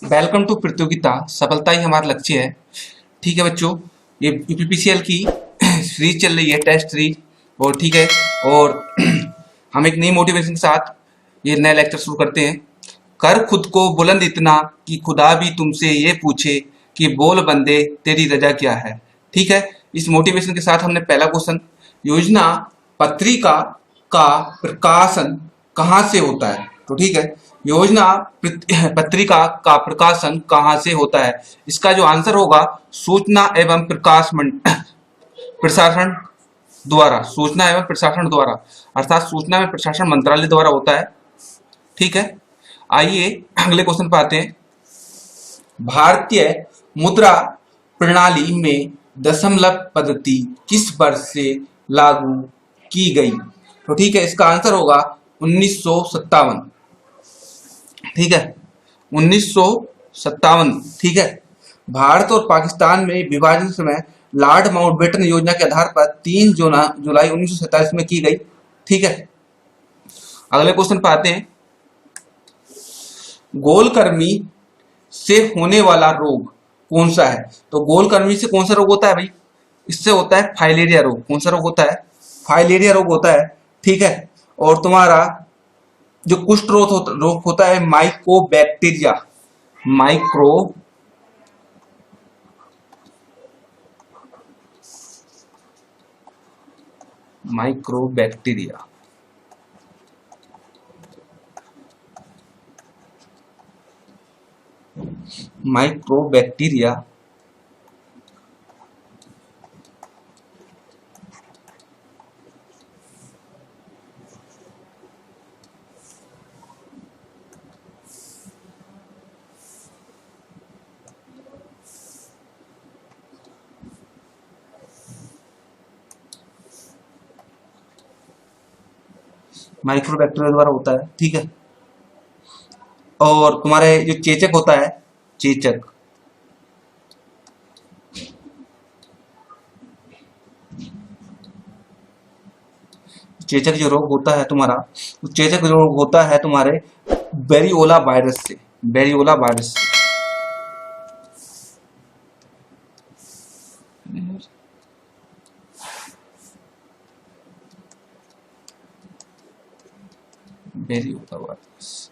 Welcome to प्रतियोगिता, सफलता ही हमारा लक्ष्य है। ठीक है बच्चों, ये यूपीपीसीएल की सीरीज चल रही है, टेस्ट सीरीज। और ठीक है, और हम एक नई मोटिवेशन के साथ ये नया लेक्चर शुरू करते हैं। कर खुद को बुलंद इतना कि खुदा भी तुमसे ये पूछे कि बोल बंदे तेरी रजा क्या है। ठीक है, इस मोटिवेशन के साथ हमने पहला क्वेश्चन, योजना पत्रिका का प्रकाशन कहाँ से होता है। तो ठीक है, योजना पत्रिका का प्रकाशन कहाँ से होता है। इसका जो आंसर होगा, सूचना एवं प्रशासन द्वारा, सूचना एवं प्रशासन द्वारा, अर्थात सूचना एवं प्रशासन मंत्रालय द्वारा होता है। ठीक है, आइए अगले क्वेश्चन पे आते हैं। भारतीय मुद्रा प्रणाली में दशमलव पद्धति किस वर्ष से लागू की गई। तो ठीक है, इसका आंसर होगा 1957। ठीक है, 1957। ठीक है, भारत और पाकिस्तान में विभाजन समय लॉर्ड माउंटबेटन योजना के आधार पर 3 जुलाई 1947 में की गई। ठीक है, अगले क्वेश्चन पे आते हैं। गोलकृमि से होने वाला रोग कौन सा है। तो गोलकृमि से कौन सा रोग होता है भाई, इससे होता है फाइलेरिया रोग। कौन सा रोग होता है, फाइलेरिया रोग होता है। ठीक है, और तुम्हारा जो कुष्ठ रोग होता है माइकोबैक्टीरिया, माइक्रोबैक्टीरिया। माइक्रोबैक्टीरिया माइक्रोबैक्टीरिया द्वारा होता है। ठीक है, और तुम्हारे जो चेचक होता है, चेचक, चेचक जो रोग होता है तुम्हारा, चेचक रोग होता है तुम्हारे बेरियोला वायरस से, बेरियोला वायरस से। बेरियोला वायरस।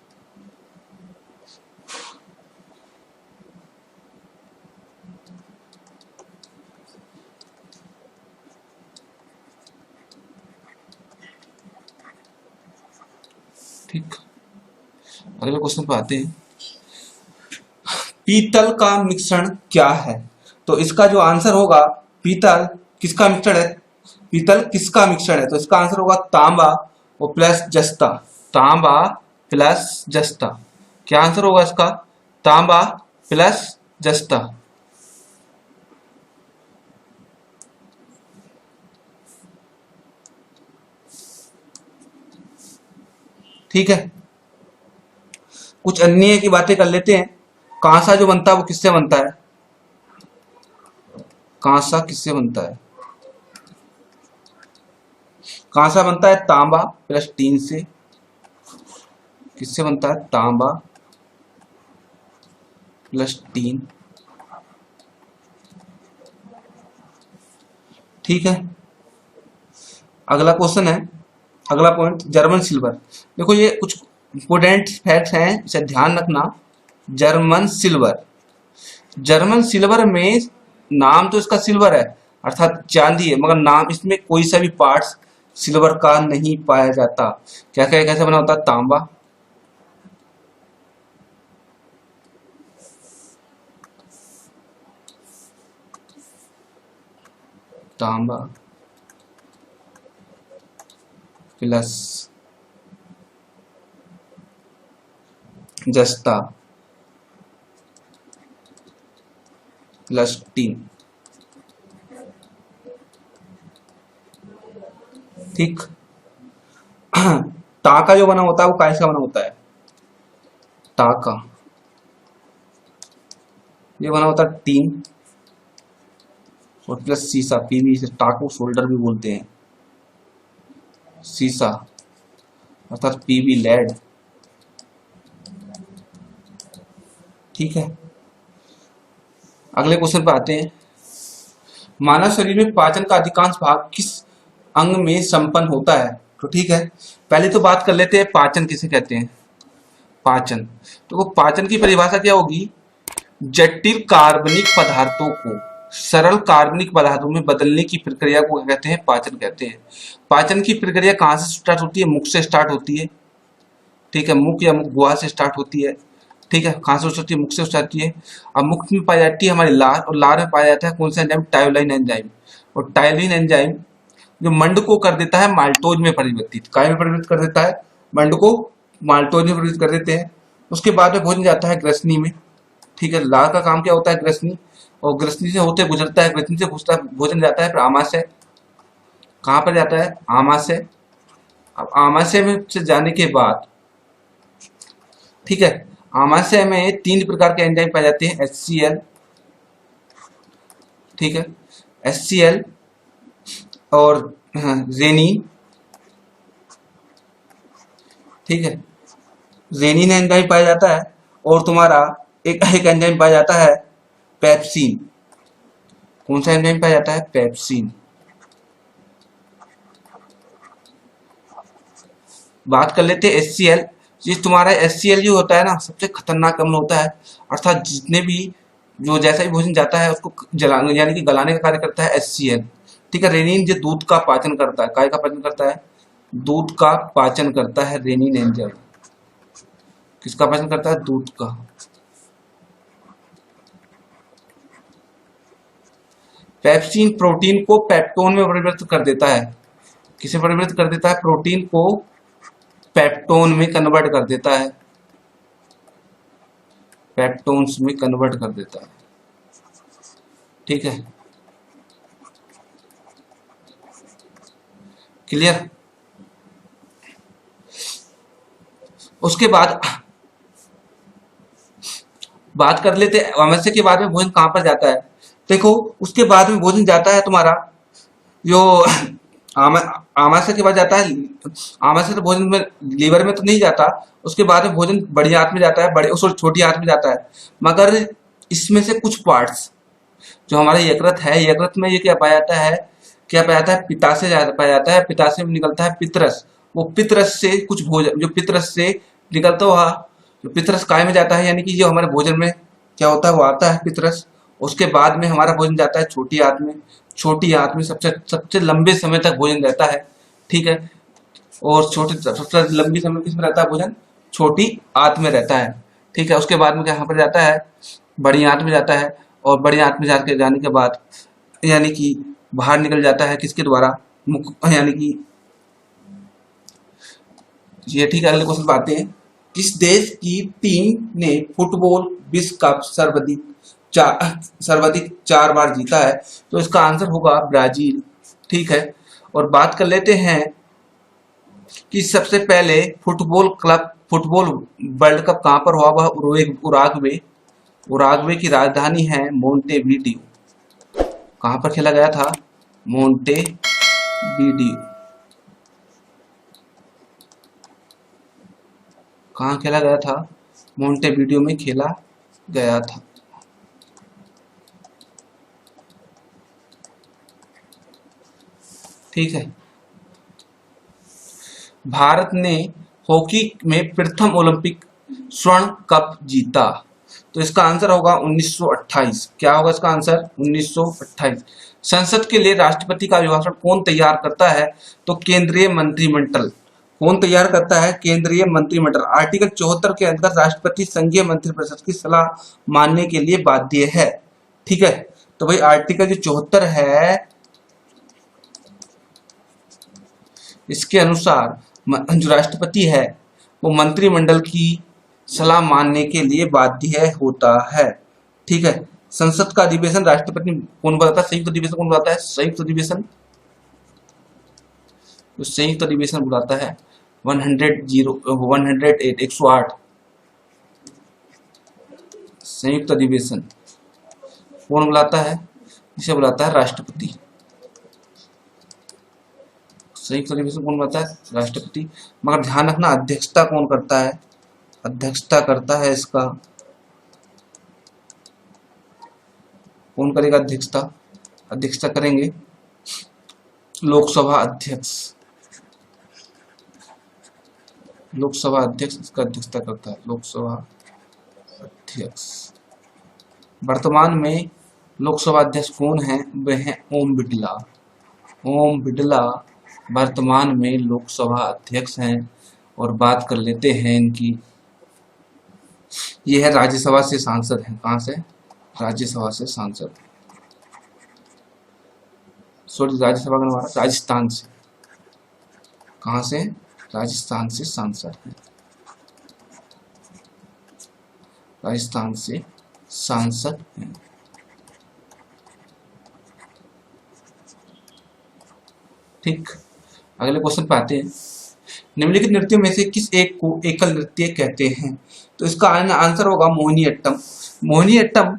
ठीक, अगले क्वेश्चन पे आते हैं। पीतल का मिश्रण क्या है। तो इसका जो आंसर होगा, पीतल किसका मिश्रण है, पीतल किसका मिश्रण है। तो इसका आंसर होगा तांबा और प्लस जस्ता, तांबा प्लस जस्ता। क्या आंसर होगा इसका, तांबा प्लस जस्ता। ठीक है, कुछ अन्य की बातें कर लेते हैं। कांसा जो बनता है वो किससे बनता है, कांसा किससे बनता है। कांसा बनता है तांबा प्लस टीन से। किससे बनता है, तांबा प्लस टीन। ठीक है, अगला क्वेश्चन है, अगला पॉइंट, जर्मन सिल्वर। देखो ये कुछ इंपोर्टेंट फैक्ट्स हैं, इसे ध्यान रखना। जर्मन सिल्वर, जर्मन सिल्वर में नाम तो इसका सिल्वर है, अर्थात चांदी है, मगर नाम इसमें कोई सा भी पार्ट्स सिल्वर का नहीं पाया जाता। क्या क्या कैसे बना होता है, तांबा, तांबा प्लस जस्ता प्लस टीन। ठीक, टाका जो बना होता है वो कैसा बना होता है, टाका ये बना होता है टीन और प्लस सीसा, पीवी, से टाको सोल्डर भी बोलते हैं, सीसा अर्थात पीवी लेड। ठीक है, अगले क्वेश्चन पे आते हैं। मानव शरीर में पाचन का अधिकांश भाग किस अंग में संपन्न होता है? तो ठीक है, पहले तो बात कर लेते हैं पाचन किसे कहते हैं। पाचन, तो वो पाचन की परिभाषा क्या होगी? जटिल कार्बनिक पदार्थों को सरल कार्बनिक पदार्थों में बदलने की प्रक्रिया को क्या कहते हैं? पाचन कहते हैं। पाचन की प्रक्रिया कहाँ से स्टार्ट होती है? मुख से स्टार्ट होती है। ठीक है, मुख या मुख गुहा से स्टार्ट होती है। ठीक है, कहाँ से होती है? मुख से होती है। अब मुख में पाई जाती है हमारी लार, और लार में पाया जाता है कौन सा एंजाइम? टायोलाइन एंजाइम। और टायोलिन एंजाइम जो मंड को कर देता है माल्टोज में परिवर्तित। काय में परिवर्तित कर देता है? मंड को माल्टोज में परिवर्तित कर देते हैं। उसके बाद में भोजन जाता है ग्रसनी में। ठीक है, लार का काम क्या होता है? ग्रसनी, और ग्रसनी से होते गुजरता है, ग्रसनी से घुसता भोजन जाता है फिर आमाशय। कहाँ पर जाता है? आमाशय। अब आमाशय में से जाने के बाद, ठीक है, आमाशय में 3 प्रकार के एंजाइम पाए जाते हैं। HCl, ठीक है, HCl और रेनिन। ठीक है, रेनिन एंजाइम पाया जाता है। और तुम्हारा एक एंजाइम पाया जाता है पेप्सिन। कौन सा एंजाइम पाया जाता है? पेप्सिन। बात कर लेते हैं HCl। ये तुम्हारा HCl जो होता है ना, सबसे खतरनाक अम्ल होता है। अर्थात जितने भी जो जैसा भी भोजन जाता है उसको जलाने यानी कि गलाने का कार्य करता है HCl। ठीक है, रेनिन जो दूध का पाचन करता है। काय का पाचन करता है? दूध का पाचन करता है रेनिन एंजाइम। किसका पाचन करता है? दूध का। पेप्सिन प्रोटीन को पेप्टोन में परिवर्तित कर देता है। किसे परिवर्तित कर देता है? प्रोटीन को पेप्टोन में कन्वर्ट कर देता है। पेप्टोन्स में कन्वर्ट कर देता है। ठीक है, क्लियर? उसके बाद बात कर लेते हैं आमाशय के बाद में भोजन कहां पर जाता है। देखो, उसके बाद में भोजन जाता है तुम्हारा जो आमाशय के बाद जाता है। आमाशय तो भोजन में लीवर में तो नहीं जाता। उसके बाद में भोजन बड़ी आंत में जाता है, बड़े सॉरी छोटी आंत में जाता है। मगर इसमें से कुछ पार्ट्स जो हमारा यकृत है, यकृत में ये क्या पाया जाता है? क्या पाया जाता है? पित्ताशय पाया जाता है। पित्ताशय में निकलता है पितरस। वो पितरस से कुछ भोजन जो पितरस से निकलता हुआ जो पितरस काय में जाता है, यानी कि जो हमारे भोजन में क्या होता है वो आता है पितरस। उसके बाद में हमारा भोजन जाता है छोटी आंत में। छोटी आंत में सबसे सबसे लंबे समय तक भोजन रहता है। ठीक है, और छोटी सबसे लंबी समय किसमें रहता है भोजन? छोटी आंत में रहता है। ठीक है, उसके बाद में यहाँ पर जाता है बड़ी आंत में जाता है। और बड़ी आंत में जाके जाने के बाद यानी कि बाहर निकल जाता है किसके द्वारा? मुख, यानी कि ये। ठीक है, अगले क्वेश्चन पे आते हैं। किस देश की टीम ने फुटबॉल विश्व कप सर्वाधिक 4 बार जीता है? तो इसका आंसर होगा ब्राजील। ठीक है, और बात कर लेते हैं कि सबसे पहले फुटबॉल वर्ल्ड कप कहां पर हुआ? वह उराग्वे। उराग्वे की राजधानी है मोंटेवीडियो। कहां पर खेला गया था? मोंटेवीडियो। कहाँ खेला गया था? मोंटेवीडियो में खेला गया था। ठीक है, भारत ने हॉकी में प्रथम ओलंपिक स्वर्ण कप जीता। तो इसका आंसर होगा 1928। क्या होगा इसका आंसर? 1928। संसद के लिए राष्ट्रपति का अभिभाषण कौन तैयार करता है? तो केंद्रीय मंत्रिमंडल। कौन तैयार करता है? केंद्रीय मंत्रिमंडल। आर्टिकल 74 के अंतर्गत राष्ट्रपति संघीय मंत्रिपरिषद की सलाह मानने के लिए बाध्य है। ठीक है, तो भाई आर्टिकल जो 74 है इसके अनुसार जो राष्ट्रपति है वो मंत्रिमंडल की सलाह मानने के लिए बाध्य होता है। ठीक है, संसद का अधिवेशन राष्ट्रपति कौन बताता है? संयुक्त अधिवेशन कौन बताता है? संयुक्त अधिवेशन। तो संयुक्त अधिवेशन बुलाता है 108 संयुक्त अधिवेशन कौन बुलाता है? इसे बुलाता है राष्ट्रपति। संयुक्त अधिवेशन कौन बुलाता है? राष्ट्रपति। मगर ध्यान रखना अध्यक्षता कौन करता है? अध्यक्षता करता है इसका कौन करेगा अध्यक्षता? अध्यक्षता करेंगे लोकसभा अध्यक्ष। लोकसभा अध्यक्ष इसका अध्यक्षता करता है, लोकसभा अध्यक्ष। वर्तमान में लोकसभा अध्यक्ष कौन है? वह है ओम बिड़ला। ओम बिड़ला वर्तमान में लोकसभा अध्यक्ष हैं। और बात कर लेते हैं इनकी, ये है राज्यसभा से सांसद हैं। कहां से? राज्यसभा से सांसद, सॉरी राज्यसभा का हमारा राजस्थान से। कहां से? राजस्थान से सांसद हैं, राजस्थान से सांसद हैं। ठीक, अगले क्वेश्चन पे आते हैं। निम्नलिखित नृत्यों में से किस एक को एकल नृत्य कहते हैं? तो इसका आंसर होगा मोहिनीअट्टम। मोहिनीअट्टम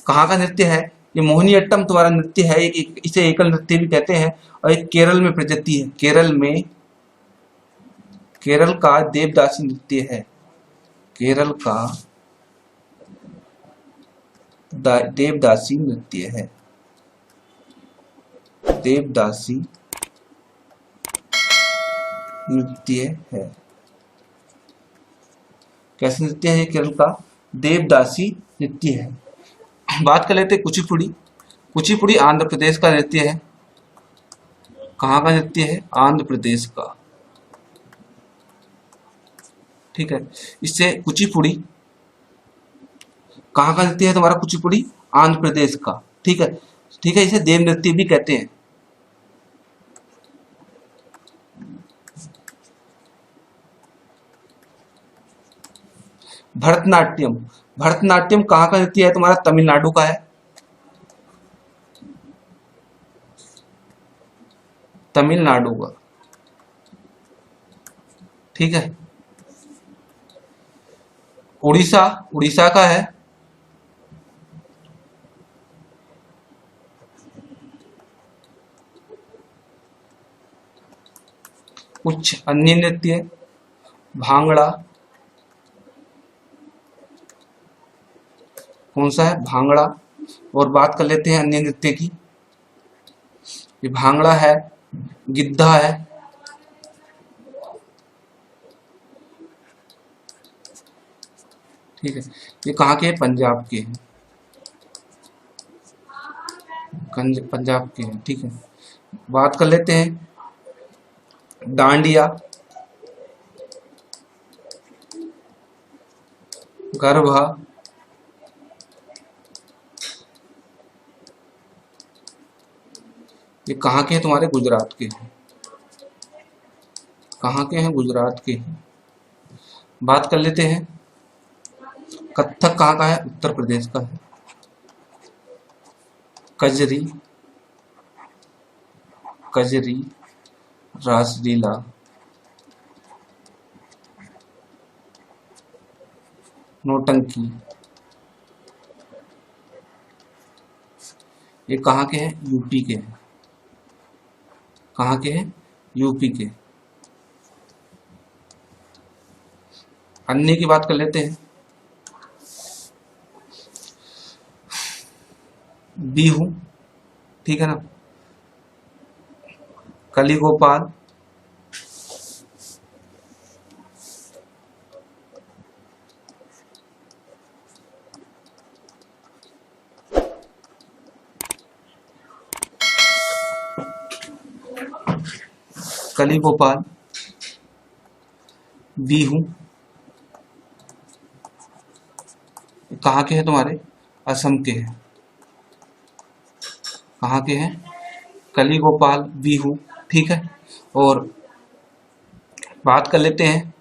कहाँ का नृत्य है? ये मोहिनीअट्टम तुम्हारा नृत्य है, इसे एकल नृत्य भी कहते हैं। और एक केरल में प्रचलित है, केरल में, केरल का देवदासी नृत्य है। केरल का देवदासी नृत्य है, देवदासी नृत्य है। कैसे नृत्य है? केरल का देवदासी नृत्य है। बात कर लेते हैं कुचिपुड़ी। कुचिपुड़ी आंध्र प्रदेश का नृत्य है। कहाँ का नृत्य है? आंध्र प्रदेश का। ठीक है, इससे कुचिपुड़ी कहाँ का नृत्य है तुम्हारा? कुचिपुड़ी आंध्र प्रदेश का। ठीक है, ठीक है, इसे देव नृत्य भी कहते हैं। भरतनाट्यम, भरतनाट्यम कहाँ का नृत्य है तुम्हारा? तमिलनाडु का है, तमिलनाडु का। ठीक है, उड़ीसा, उड़ीसा का है। कुछ अन्य नृत्य, भांगड़ा, कौन सा है? भांगड़ा। और बात कर लेते हैं अन्य नृत्य की। ये भांगड़ा है, गिद्धा है, ठीक है, ये कहाँ के? पंजाब के हैं, पंजाब के हैं। ठीक है, बात कर लेते हैं डांडिया, गरबा, ये कहाँ के हैं तुम्हारे? गुजरात के हैं। कहाँ के हैं? गुजरात के हैं। बात कर लेते हैं कथक कहाँ का है? उत्तर प्रदेश का है। कजरी, कजरी, रासलीला, नौटंकी, ये कहाँ के हैं? यूपी के हैं। कहाँ के हैं? यूपी के। अन्य की बात कर लेते हैं। बिहू, ठीक है ना, कली गोपाल, कली गोपाल, बिहू, कहाँ के हैं तुम्हारे? असम के हैं। कहाँ के हैं? कली गोपाल, बिहू। ठीक है, और बात कर लेते हैं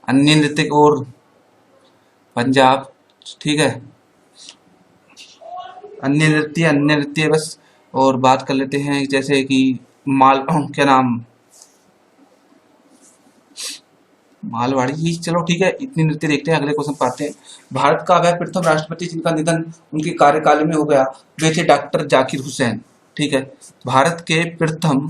अन्य नृत्य की और। पंजाब, ठीक है, अन्य नृत्य बस। और बात कर लेते हैं जैसे कि क्या नाम, मालवाड़ी ही। चलो ठीक है, इतनी नृत्य देखते हैं, अगले क्वेश्चन पे आते हैं। भारत का वह प्रथम राष्ट्रपति जिनका निधन उनके कार्यकाल में हो गया, वे थे डॉक्टर जाकिर हुसैन। ठीक है, भारत के प्रथम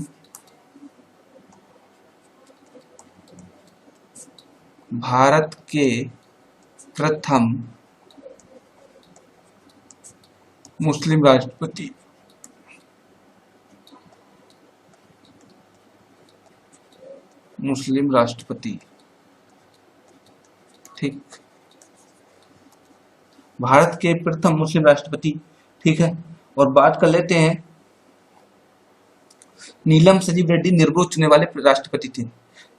मुस्लिम राष्ट्रपति, मुस्लिम राष्ट्रपति। ठीक, भारत के प्रथम मुस्लिम राष्ट्रपति। ठीक है, और बात कर लेते हैं, नीलम संजीव रेड्डी निर्विरोध चुने वाले राष्ट्रपति थे।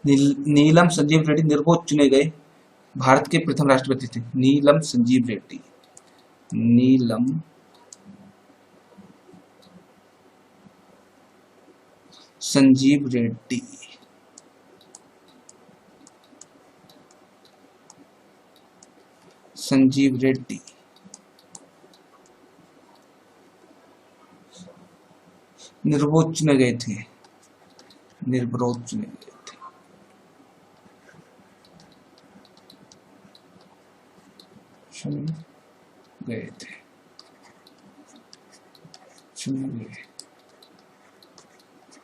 नीलम संजीव रेड्डी निर्विरोध चुने गए भारत के प्रथम राष्ट्रपति थे। नीलम संजीव रेड्डी, नीलम संजीव रेड्डी। संजीव रेड्डी निर्विरोध चुने गए थे, निर्विरोध चुने गए थे। चुने गए थे, चुने गए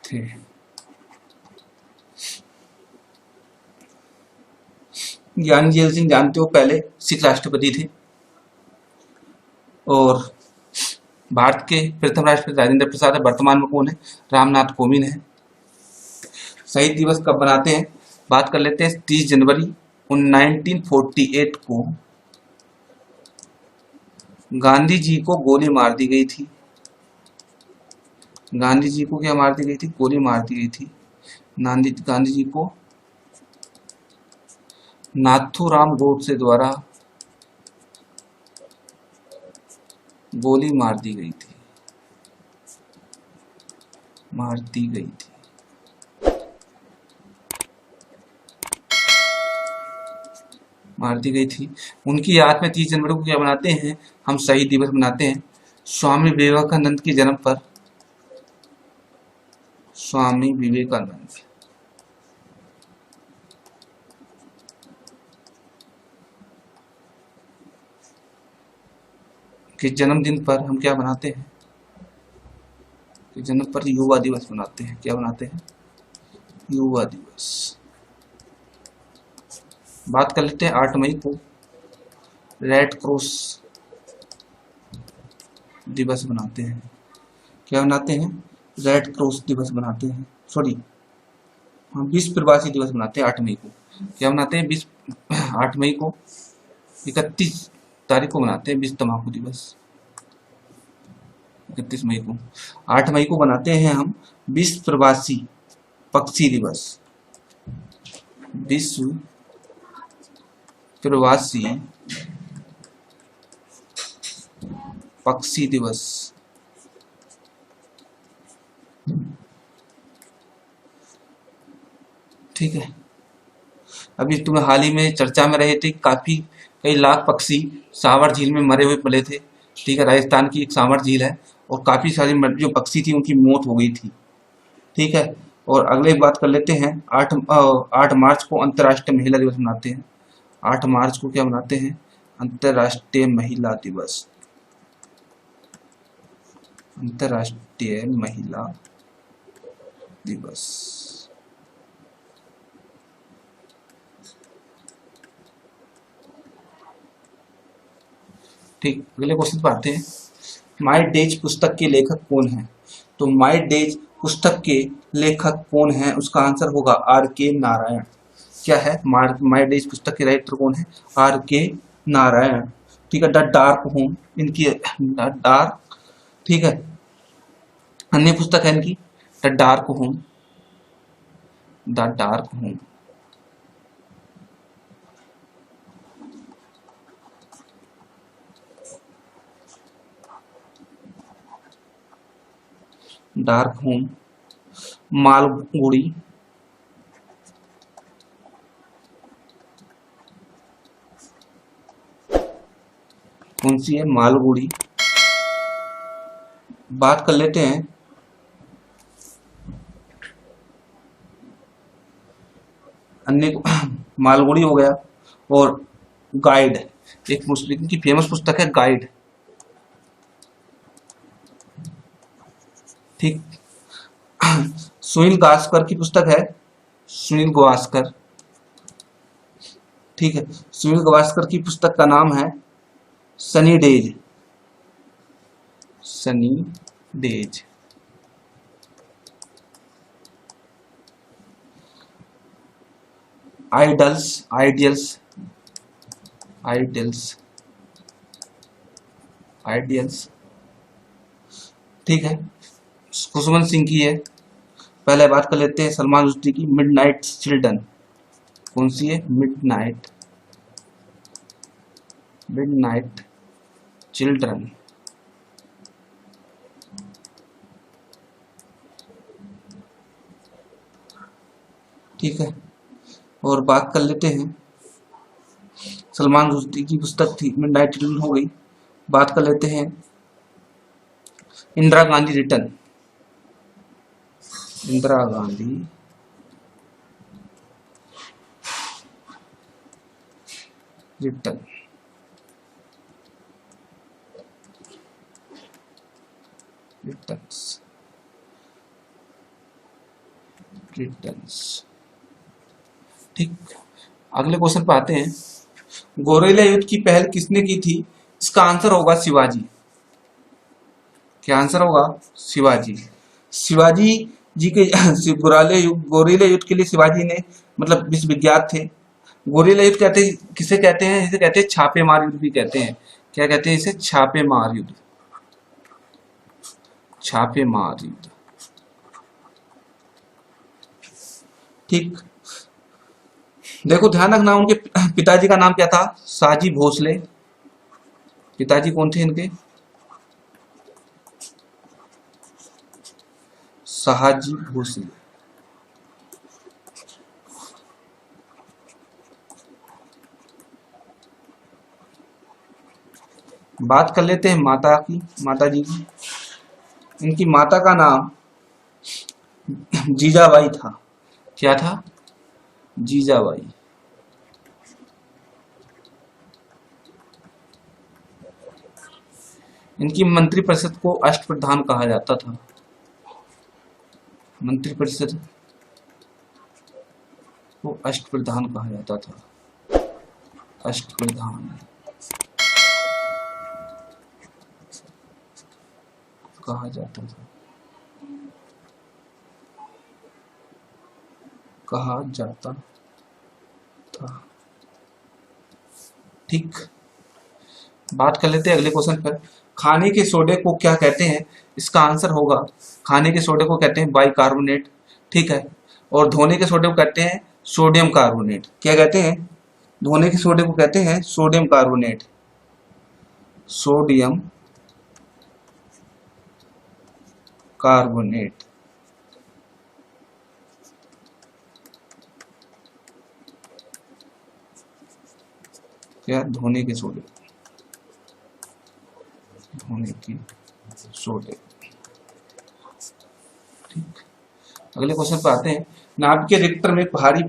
थे। ज्ञान जेल सिंह जानते हो, पहले सिख राष्ट्रपति थे। और भारत के प्रथम राष्ट्रपति राजेंद्र प्रसाद है। वर्तमान में कौन है? रामनाथ कोविंद है। शहीद दिवस कब मनाते हैं? बात कर लेते हैं, 30 जनवरी 1948 को गांधी जी को गोली मार दी गई थी। गांधी जी को क्या मार दी गई थी? गोली मार दी गई थी। गांधी जी को नाथूराम गोडसे द्वारा गोली मार दी गई थी, मार दी गई थी। मार दी गई थी। उनकी याद में 30 जनवरी को क्या मनाते हैं? हम शहीद दिवस मनाते हैं। स्वामी विवेकानंद के जन्म पर, स्वामी विवेकानंद के जन्मदिन पर हम क्या मनाते हैं? के जन्म पर युवा दिवस मनाते हैं। क्या मनाते हैं? युवा दिवस। बात कर लेते हैं, 8 मई को रेड क्रॉस दिवस मनाते हैं। क्या मनाते हैं? रेड क्रॉस दिवस मनाते हैं। सॉरी, हम विश्व प्रवासी दिवस मनाते हैं 8 मई को। क्या मनाते हैं? 8 मई को 31 तारीख को मनाते हैं विश्व तंबाकू दिवस। 31 मई को, 8 मई को बनाते हैं हम विश्व प्रवासी पक्षी दिवस। विश्व प्रवासी पक्षी दिवस। ठीक है, अभी तुम्हें हाल ही में चर्चा में रहे थे, काफी कई लाख पक्षी सावर झील में मरे हुए पड़े थे। ठीक है, राजस्थान की एक सावर झील है और काफी सारी जो पक्षी थी उनकी मौत हो गई थी। ठीक है, और अगले बात कर लेते हैं, 8 मार्च को अंतर्राष्ट्रीय महिला दिवस मनाते हैं। 8 मार्च को क्या मनाते हैं? अंतर्राष्ट्रीय महिला दिवस। अंतर्राष्ट्रीय महिला दिवस। ठीक, अगले क्वेश्चन पर आते हैं। माई डेज पुस्तक के लेखक कौन है? तो माई डेज पुस्तक के लेखक कौन है? उसका आंसर होगा R.K. नारायण। क्या है? माई डेज पुस्तक के राइटर कौन है? R.K. नारायण। ठीक है, द डार्क होम इनकी, द डार्क। ठीक है, अन्य पुस्तक है इनकी the dark home, the dark home. Dark home. Malgudi, कौन सी है? मालगुड़ी। बात कर लेते हैं, अन्य मालगुड़ी हो गया। और गाइड, एक मुस्लिम की फेमस पुस्तक है गाइड। ठीक, सुनील गावस्कर की पुस्तक है, सुनील गावस्कर। ठीक है, सुनील गावस्कर की पुस्तक का नाम है Sunny days. Sunny days. Idols, ideals, ideals, ideals, ठीक है। खुशवंत सिंह की है। पहले बात कर लेते हैं सलमान रुश्दी की, मिडनाइट चिल्ड्रन। कौन सी है? Midnight, midnight children. ठीक है। और बात कर लेते हैं सलमान रुश्दी की पुस्तक थी मिडनाइट चिल्ड्रन, हो गई। बात कर लेते हैं Indira Gandhi return, Indira Gandhi return, returns, returns. ठीक, अगले क्वेश्चन पे आते हैं। गोरेला युद्ध की पहल किसने की थी? इसका आंसर होगा शिवाजी। क्या आंसर होगा? शिवाजी। शिवाजी जी के गोरेला युद्ध के लिए शिवाजी ने मतलब विश्व विख्यात थे। गोरेला युद्ध कहते किसे कहते हैं? इसे कहते हैं छापेमार युद्ध भी कहते हैं। क्या कहते हैं इसे? छापेमार युद्ध, छापेमार युद्ध। ठीक, देखो ध्यान रखना, उनके पिताजी का नाम क्या था? शाहजी भोसले। पिताजी कौन थे इनके? शाहजी भोसले। बात कर लेते हैं माता की, माता जी की। इनकी माता का नाम जीजाबाई था। क्या था? जीजाबाई। इनकी मंत्रिपरिषद को अष्टप्रधान कहा जाता था। मंत्रिपरिषद को अष्टप्रधान कहा जाता था। अष्टप्रधान कहा जाता था, कहा जाता था। ठीक, बात कर लेते हैं अगले क्वेश्चन पर। खाने के सोडे को क्या कहते हैं? इसका आंसर होगा, खाने के सोडे को कहते हैं बाइकार्बोनेट। ठीक है। और धोने के सोडे को कहते हैं सोडियम कार्बोनेट। क्या कहते हैं? धोने के सोडे को कहते हैं सोडियम कार्बोनेट, सोडियम कार्बोनेट। क्या? धोने के सोडे, धोने की सोडे। ठीक, अगले क्वेश्चन पर आते हैं। नाभिकीय रिएक्टर में भारी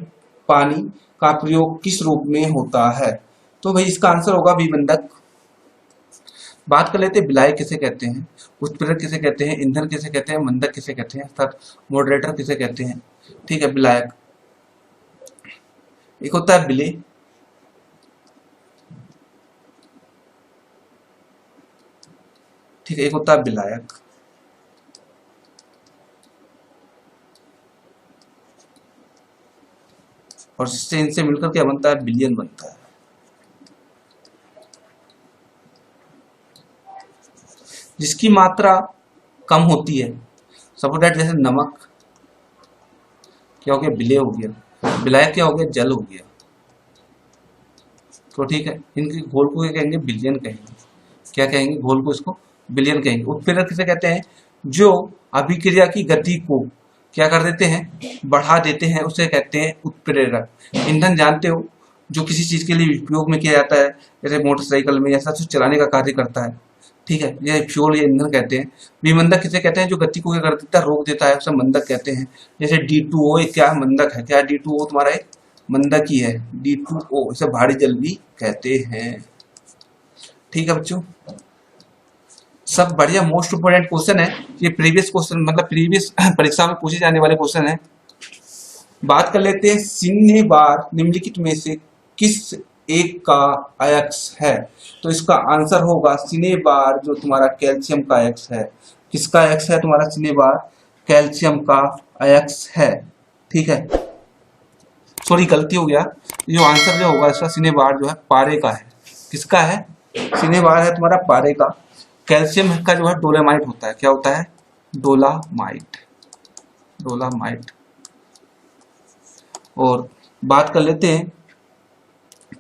पानी का प्रयोग किस रूप में होता है? तो भाई इसका आंसर होगा विबंधक। बात कर लेते हैं विलायक किसे कहते हैं, उत्प्रेरक किसे कहते हैं, ईंधन किसे कहते हैं, मंदक किसे कहते हैं, अर्थात मॉडरेटर किसे कहते हैं। ठीक है, विलायक। एक होता है विलेय, ठीक है, एक होता है विलायक। और इससे इनसे मिलकर क्या बनता है? विलयन बनता है। जिसकी मात्रा कम होती है, सपोज दैट जैसे नमक क्या हो गया? विलेय हो गया। विलायक क्या हो गया? जल हो गया। तो ठीक है, इनके घोल को क्या कहेंगे? विलयन कहेंगे। क्या कहेंगे? घोल को इसको विलयन कहेंगे। उत्प्रेरक किसे कहते हैं? जो अभिक्रिया की गति को क्या कर देते हैं? बढ़ा देते हैं, उसे कहते हैं उत्प्रेरक। ईंधन जानते हो, जो किसी चीज के लिए उपयोग में किया जाता है, जैसे मोटरसाइकिल में, ऐसा कुछ चलाने का कार्य करता है। ठीक है, ये फ्यूल या ईंधन कहते हैं। विमंदक किसे कहते हैं? जो गति को क्या कर देता है? रोक देता है, उसे मंदक कहते हैं। जैसे D2O क्या मंदक है? क्या D2O तुम्हारा एक मंदक ही है, D2O। इसे भारी जल भी कहते हैं। ठीक है बच्चों, सब बढ़िया। मोस्ट इंपोर्टेंट क्वेश्चन है ये, प्रीवियस क्वेश्चन मतलब प्रीवियस परीक्षा में पूछे जाने वाले क्वेश्चन है। बात कर लेते हैं, सिन्हेवार निम्नलिखित में से किस एक का अयस्क है, तो इसका आंसर होगा सिनेबार, जो तुम्हारा कैल्शियम का अयस्क है। किसका अयस्क है तुम्हारा? सिनेबार कैल्शियम का अयस्क है। ठीक है, सॉरी गलती हो गया, जो आंसर जो होगा इसका सिनेबार जो है पारे का है। किसका है? सिनेबार है तुम्हारा पारे का। कैल्शियम का जो है डोलेमाइट होता है। क्या होता है? Dolomite, dolomite. और बात कर लेते हैं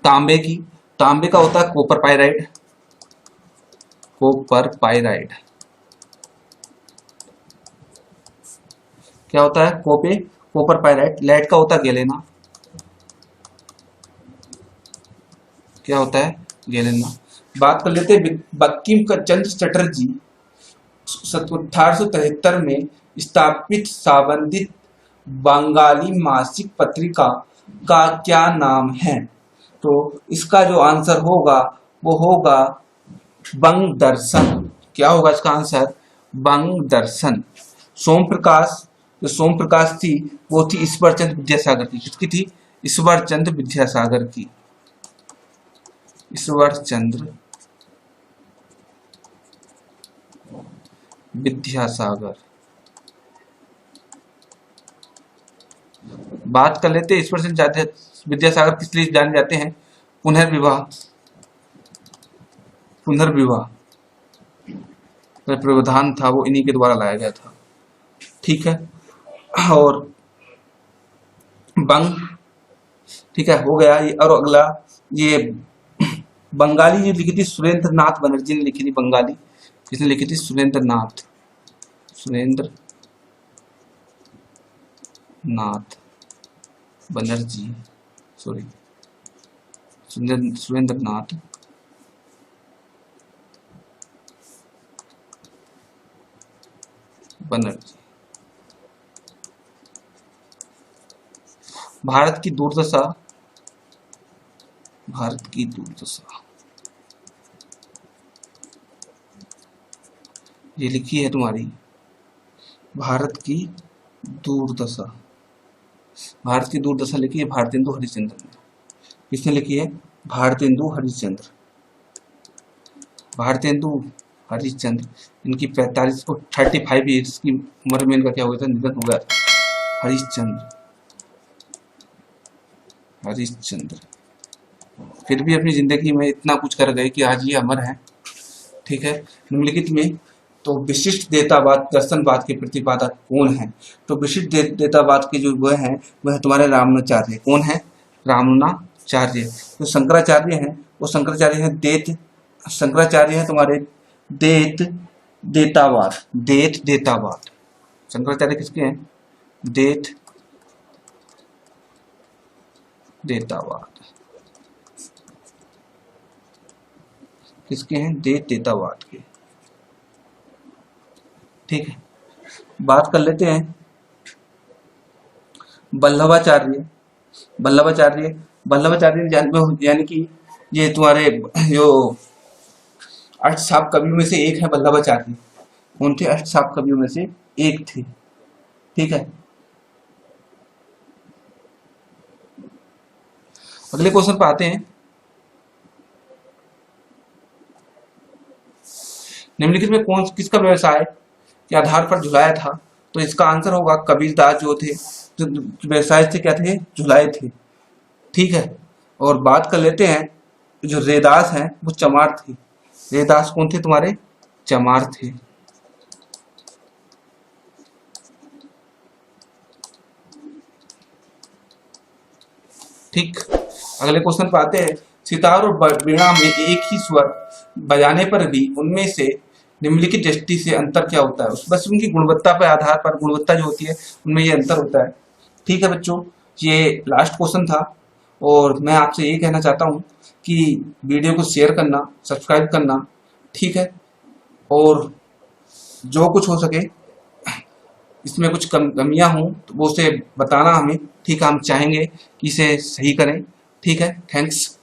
तांबे की। तांबे का होता है कॉपर पाइराइड, कॉपर पाइराइड। क्या होता है? Copper pyrite. लेड का होता है गेलेना। क्या होता है? गेलेना। बात कर लेते हैं बंकिम चंद्र चटर्जी 1873 में स्थापित संबंधित बंगाली मासिक पत्रिका का क्या नाम है? तो इसका जो आंसर होगा वो होगा बंग दर्शन। क्या होगा इसका आंसर? बंग दर्शन। सोम प्रकाश, जो सोम प्रकाश थी वो थी ईश्वरचंद्र विद्यासागर की। किसकी थी? ईश्वरचंद्र विद्यासागर की। ईश्वरचंद्र विद्यासागर। बात कर लेते हैं ईश्वरचंद्र विद्यासागर किस लिए जाने जाते हैं? पुनर्विवाह, पुनर्विवाह प्रावधान था वो इन्हीं के द्वारा लाया गया था। ठीक है, और बंग, ठीक है हो गया ये। और अगला ये बंगाली जो लिखी थी सुरेंद्र नाथ बनर्जी ने लिखी थी। बंगाली किसने लिखी थी? सुरेंद्र नाथ, सुरेंद्र नाथ बनर्जी, सॉरी सुरेंद्र नाथ बनर्जी। भारत की दुर्दशा, भारत की दुर्दशा ये लिखी है तुम्हारी भारत की दुर्दशा। भारत की दुर्दशा लिखी है भारतेंदु हरिश्चंद्र ने। किसने लिखी है? भारतेंदु हरिश्चंद्र। भारतेंदु हरिश्चंद्र, इनकी 35 ईयर्स की उम्र में इनका क्या हुआ था? निधन हो गया था। हरिश्चंद्र, हरिश्चंद्र फिर भी अपनी जिंदगी में इतना कुछ कर गए कि आज ये अमर हैं। ठीक है, निम्नलिखित में तो विशिष्ट देवतावाद दर्शनवाद के प्रतिपादक कौन है? तो विशिष्ट देवतावाद के जो वह है तुम्हारे रामानुजाचार्य। कौन है? रामानुजाचार्य। जो शंकराचार्य हैं वो शंकराचार्य हैं शंकराचार्य है तुम्हारे देवतावाद, देवतावाद। शंकराचार्य किसके हैं? देवतावाद। किसके हैं? देवतावाद के। ठीक है, बात कर लेते हैं वल्लभाचार्य। यानी कि ये तुम्हारे जो अष्टसाप कवियों में से एक है वल्लभाचार्य। कौन थे? अष्टसाप कवियों में से एक थे। ठीक है, अगले क्वेश्चन पर आते हैं। निम्नलिखित में कौन किसका व्यवसाय के आधार पर झुलाया था? तो इसका आंसर होगा कबीरदास, जो थे जो व्यवसाय से क्या थे? झुलाए थे। ठीक है, और बात कर लेते हैं जो रैदास हैं वो चमार थे। रैदास कौन थे तुम्हारे? चमार थे। ठीक, अगले क्वेश्चन पर आते हैं। सितार और वीणा में एक ही स्वर बजाने पर भी उनमें से निम्नलिखित दृष्टि से अंतर क्या होता है? बस उनकी गुणवत्ता पर आधार पर, गुणवत्ता जो होती है उनमें ये अंतर होता है। ठीक है बच्चों, ये लास्ट क्वेश्चन था और मैं आपसे ये कहना चाहता हूँ कि वीडियो को शेयर करना, सब्सक्राइब करना। ठीक है, और जो कुछ हो सके इसमें कुछ कमियां हों तो वो उसे बताना हमें। ठीक है, हम चाहेंगे कि इसे सही करें। ठीक है, थैंक्स।